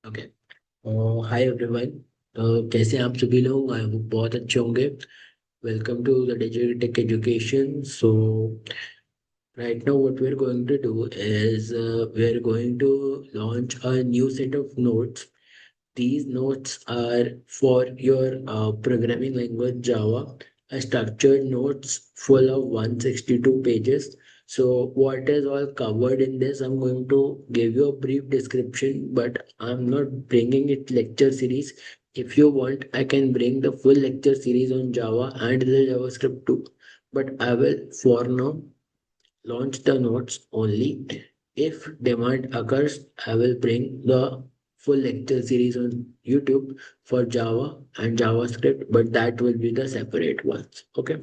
Okay. Hi everyone. कैसे हैं आप सभी लोग? आई होप बहुत अच्छे होंगे। Welcome to the digital tech education. So right now what we're going to do is we're going to launch a new set of notes. These notes are for your programming language Java, a structured notes full of 162 pages. So what is all covered in this? I'm going to give you a brief description, but I'm not bringing it lecture series. If you want, I can bring the full lecture series on Java and the JavaScript too. But I will for now launch the notes only. If demand occurs, I will bring the full lecture series on YouTube for Java and JavaScript, but that will be the separate ones. Okay.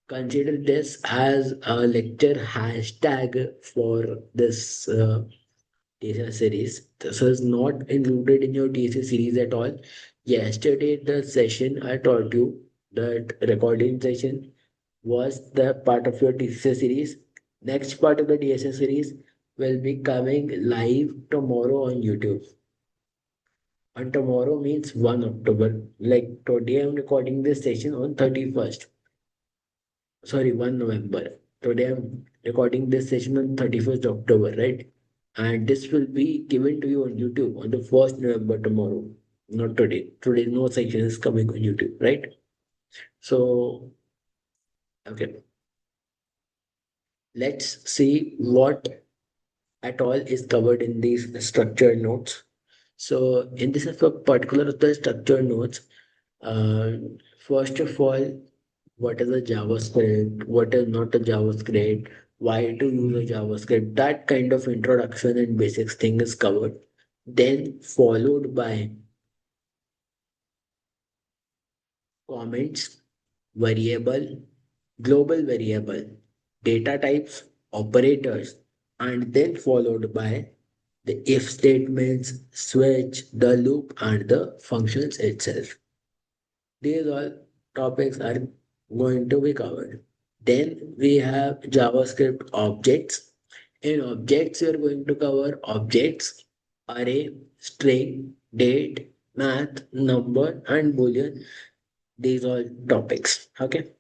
Consider this as a lecture hashtag for this TSA series. This is not included in your TSA series at all. Yesterday, the session I taught you, that recording session, was the part of your TSA series. Next part of the TSA series will be coming live tomorrow on YouTube. And tomorrow means 1 October. Like today, I'm recording this session on 31st. Sorry, 1 November. Today, I'm recording this session on 31st October, right? And this will be given to you on YouTube on the 1st November tomorrow. Not today. Today, no section is coming on YouTube, right? So, okay. Let's see what at all is covered in these structured notes. So in this particular of the structured notes, uh, first of all, what is a JavaScript? What is not a JavaScript? Why to use a JavaScript? That kind of introduction and basics thing is covered. Then followed by comments, variable, global variable, data types, operators, and then followed by the if statements, switch, the loop, and the functions itself. These all topics are going to be covered. Then we have JavaScript objects. In objects, we are going to cover objects, array, string, date, math, number, and boolean. These all topics. Okay.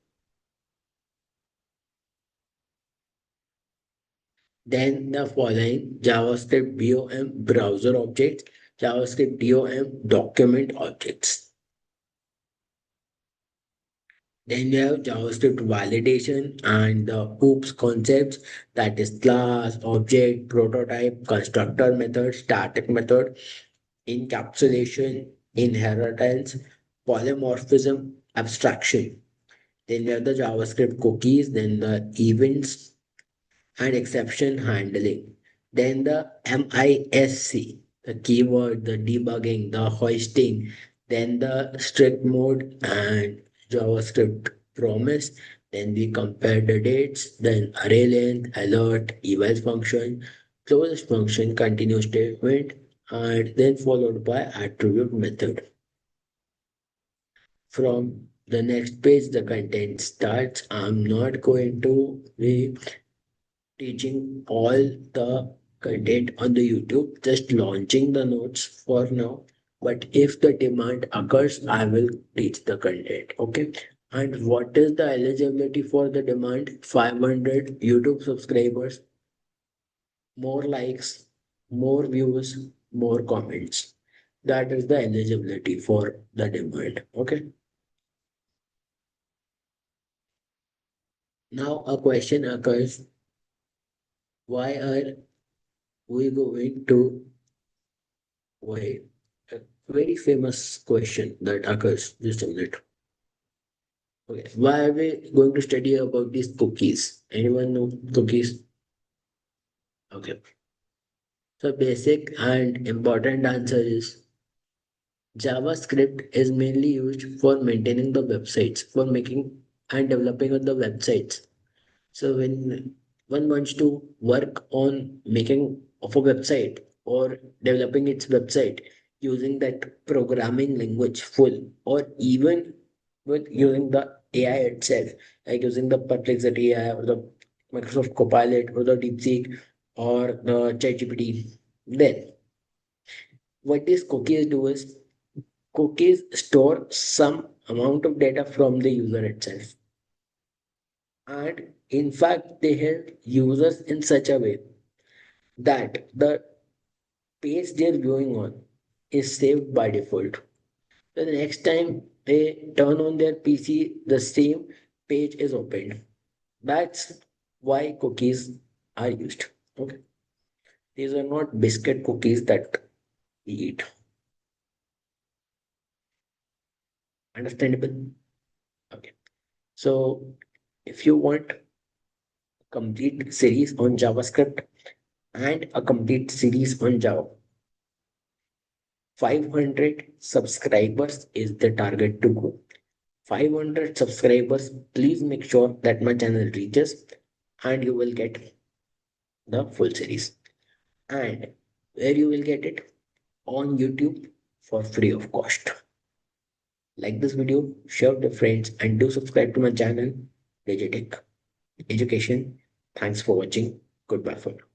Then the following JavaScript DOM browser objects, JavaScript DOM document objects. Then we have JavaScript validation and the OOPS concepts, that is class, object, prototype, constructor method, static method, encapsulation, inheritance, polymorphism, abstraction. Then we have the JavaScript cookies, then the events and exception handling. Then the MISC, the keyword, the debugging, the hoisting, then the strict mode and JavaScript promise. Then we compare the dates, then array length, alert, eval function, close function, continue statement, and then followed by attribute method. From the next page, the content starts. I'm not going to be teaching all the content on the YouTube, just launching the notes for now. But if the demand occurs, I will teach the content. Okay. And what is the eligibility for the demand? 500 YouTube subscribers, more likes, more views, more comments. That is the eligibility for the demand. Okay. Now a question occurs, why are we going to wait? A very famous question that occurs. Just a minute. Okay. Why are we going to study about these cookies? Anyone know cookies? Okay. So basic and important answer is JavaScript is mainly used for maintaining the websites, for making and developing of the websites. So when one wants to work on making of a website or developing its website using that programming language full, or even with using the AI itself, like using the Perplexity AI or the Microsoft Copilot or the DeepSeek or the ChatGPT, then what these cookies do is cookies store some amount of data from the user itself. And in fact, they help users in such a way that the page they're viewing on is saved by default. So the next time they turn on their PC, the same page is opened. That's why cookies are used. Okay. These are not biscuit cookies that we eat. Understandable? Okay. So if you want complete series on JavaScript and a complete series on Java, 500 subscribers is the target to go. 500 subscribers, please make sure that my channel reaches and you will get the full series. And where you will get it? On YouTube for free of cost. Like this video, share with your friends, and do subscribe to my channel, Digitech Education. Thanks for watching. Goodbye for now.